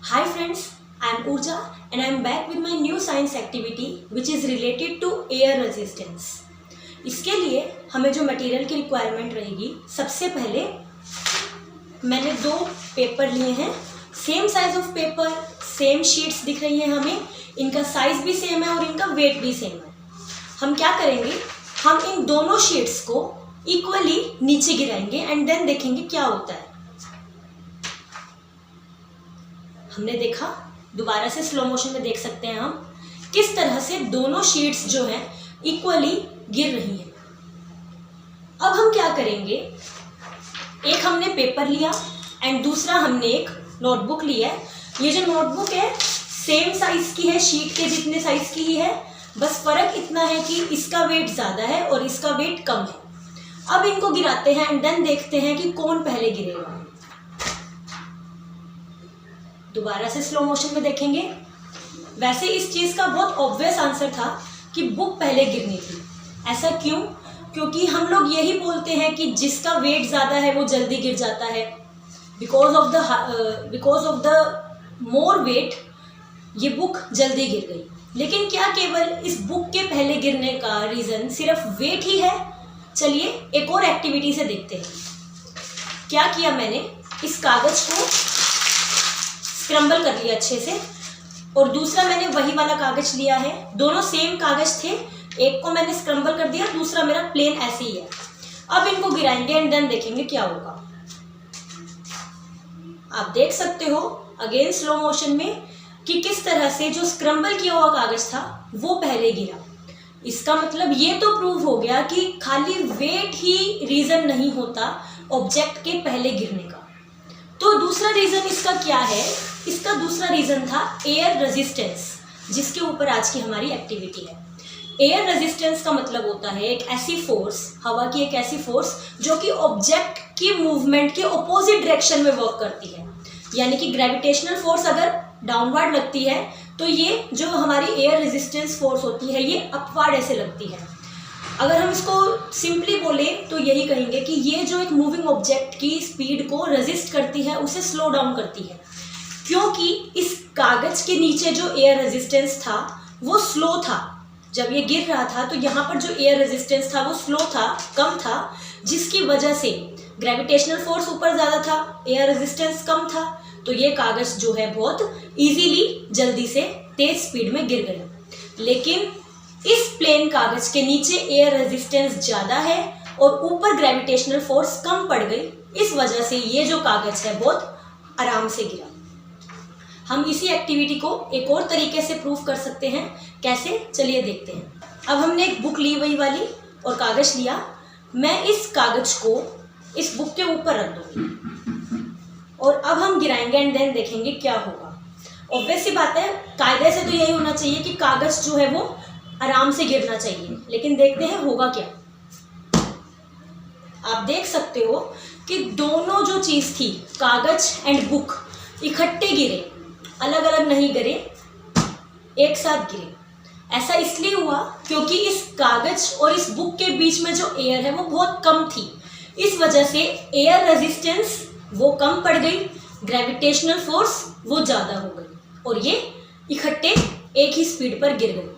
Hi friends, I am Urja and I am back with my new science activity which is related to air resistance. इसके लिए हमें जो material की requirement रहेगी, सबसे पहले मैंने 2 पेपर लिए हैं, same size of paper, same sheets दिख रही हैं हमें, इनका साइज भी सेम है और इनका वेट भी सेम है। हम क्या करेंगे, हम इन दोनों शीट्स को इक्वली नीचे गिराएंगे एंड देन देखेंगे क्या होता है। हमने देखा, दोबारा से स्लो मोशन में देख सकते हैं हम किस तरह से दोनों शीट्स जो हैं इक्वली गिर रही हैं। अब हम क्या करेंगे, एक हमने पेपर लिया एंड दूसरा हमने एक नोटबुक लिया है। ये जो नोटबुक है सेम साइज की है, शीट के जितने साइज की ही है, बस फर्क इतना है कि इसका वेट ज़्यादा है और इसका वेट कम है। अब इनको गिराते हैं एंड देन देखते हैं कि कौन पहले गिरेगा। दोबारा से स्लो मोशन में देखेंगे। वैसे इस चीज़ का बहुत ऑब्वियस आंसर था कि बुक पहले गिरनी थी। ऐसा क्यों? क्योंकि हम लोग यही बोलते हैं कि जिसका वेट ज़्यादा है वो जल्दी गिर जाता है। Because of the more weight ये बुक जल्दी गिर गई। लेकिन क्या केवल इस बुक के पहले गिरने का रीज़न सिर्फ वेट ही है? चलिए एक और एक्टिविटी से देखते हैं। क्या किया मैंने, इस कागज़ को स्क्रम्बल कर लिया अच्छे से और दूसरा मैंने वही वाला कागज़ लिया है। दोनों सेम कागज़ थे, एक को मैंने स्क्रम्बल कर दिया, दूसरा मेरा प्लेन ऐसे ही है। अब इनको गिराएंगे एंड देन देखेंगे क्या होगा। आप देख सकते हो अगेन स्लो मोशन में कि किस तरह से जो स्क्रम्बल किया हुआ कागज़ था वो पहले गिरा। इसका मतलब ये तो प्रूव हो गया कि खाली वेट ही रीज़न नहीं होता ऑब्जेक्ट के पहले गिरने का। तो दूसरा रीज़न इसका क्या है? इसका दूसरा रीज़न था एयर रेजिस्टेंस, जिसके ऊपर आज की हमारी एक्टिविटी है। एयर रेजिस्टेंस का मतलब होता है एक ऐसी फोर्स, हवा की एक ऐसी फोर्स जो कि ऑब्जेक्ट की मूवमेंट के ऑपोजिट डायरेक्शन में वर्क करती है। यानी कि ग्रेविटेशनल फोर्स अगर डाउनवर्ड लगती है तो ये जो हमारी एयर रेजिस्टेंस फोर्स होती है ये अपवर्ड ऐसे लगती है। अगर हम इसको सिंपली बोले तो यही कहेंगे कि ये जो एक मूविंग ऑब्जेक्ट की स्पीड को रेजिस्ट करती है, उसे स्लो डाउन करती है। क्योंकि इस कागज़ के नीचे जो एयर रेजिस्टेंस था वो स्लो था। जब ये गिर रहा था तो यहाँ पर जो एयर रेजिस्टेंस था वो स्लो था, कम था, जिसकी वजह से ग्रेविटेशनल फोर्स ऊपर ज़्यादा था, एयर रेजिस्टेंस कम था, तो ये कागज़ जो है बहुत ईजीली जल्दी से तेज़ स्पीड में गिर गया। लेकिन इस प्लेन कागज़ के नीचे एयर रेजिस्टेंस ज़्यादा है और ऊपर ग्रेविटेशनल फोर्स कम पड़ गई, इस वजह से ये जो कागज़ है बहुत आराम से गिरा। हम इसी एक्टिविटी को एक और तरीके से प्रूव कर सकते हैं। कैसे? चलिए देखते हैं। अब हमने एक बुक ली वही वाली और कागज़ लिया। मैं इस कागज़ को इस बुक के ऊपर रख दूँगी और अब हम गिराएंगे एंड देन देखेंगे क्या होगा। ऑब्वियस सी बात है, कायदे से तो यही होना चाहिए कि कागज़ जो है वो आराम से गिरना चाहिए, लेकिन देखते हैं होगा क्या। आप देख सकते हो कि दोनों जो चीज़ थी, कागज़ एंड बुक, इकट्ठे गिरे, अलग अलग नहीं गिरे, एक साथ गिरे। ऐसा इसलिए हुआ क्योंकि इस कागज़ और इस बुक के बीच में जो एयर है वो बहुत कम थी। इस वजह से एयर रेजिस्टेंस वो कम पड़ गई, ग्रेविटेशनल फोर्स वो ज़्यादा हो गई और ये इकट्ठे एक ही स्पीड पर गिर गए।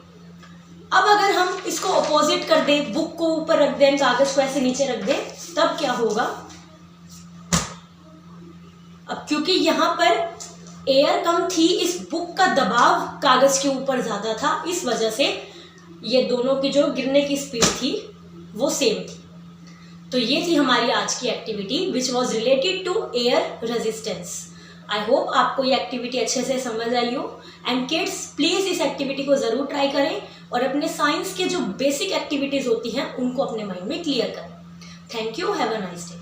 अब अगर हम इसको अपोजिट कर दें, बुक को ऊपर रख दें, कागज़ को ऐसे नीचे रख दें, तब क्या होगा। अब क्योंकि यहाँ पर एयर कम थी, इस बुक का दबाव कागज़ के ऊपर ज़्यादा था, इस वजह से ये दोनों की जो गिरने की स्पीड थी वो सेम थी। तो ये थी हमारी आज की activity which was related to air resistance. I hope आपको ये एक्टिविटी अच्छे से समझ आई हो। एंड किड्स, प्लीज़ इस एक्टिविटी को ज़रूर ट्राई करें और अपने साइंस के जो बेसिक एक्टिविटीज़ होती हैं उनको अपने माइंड में क्लियर करें। Thank you, have a nice day.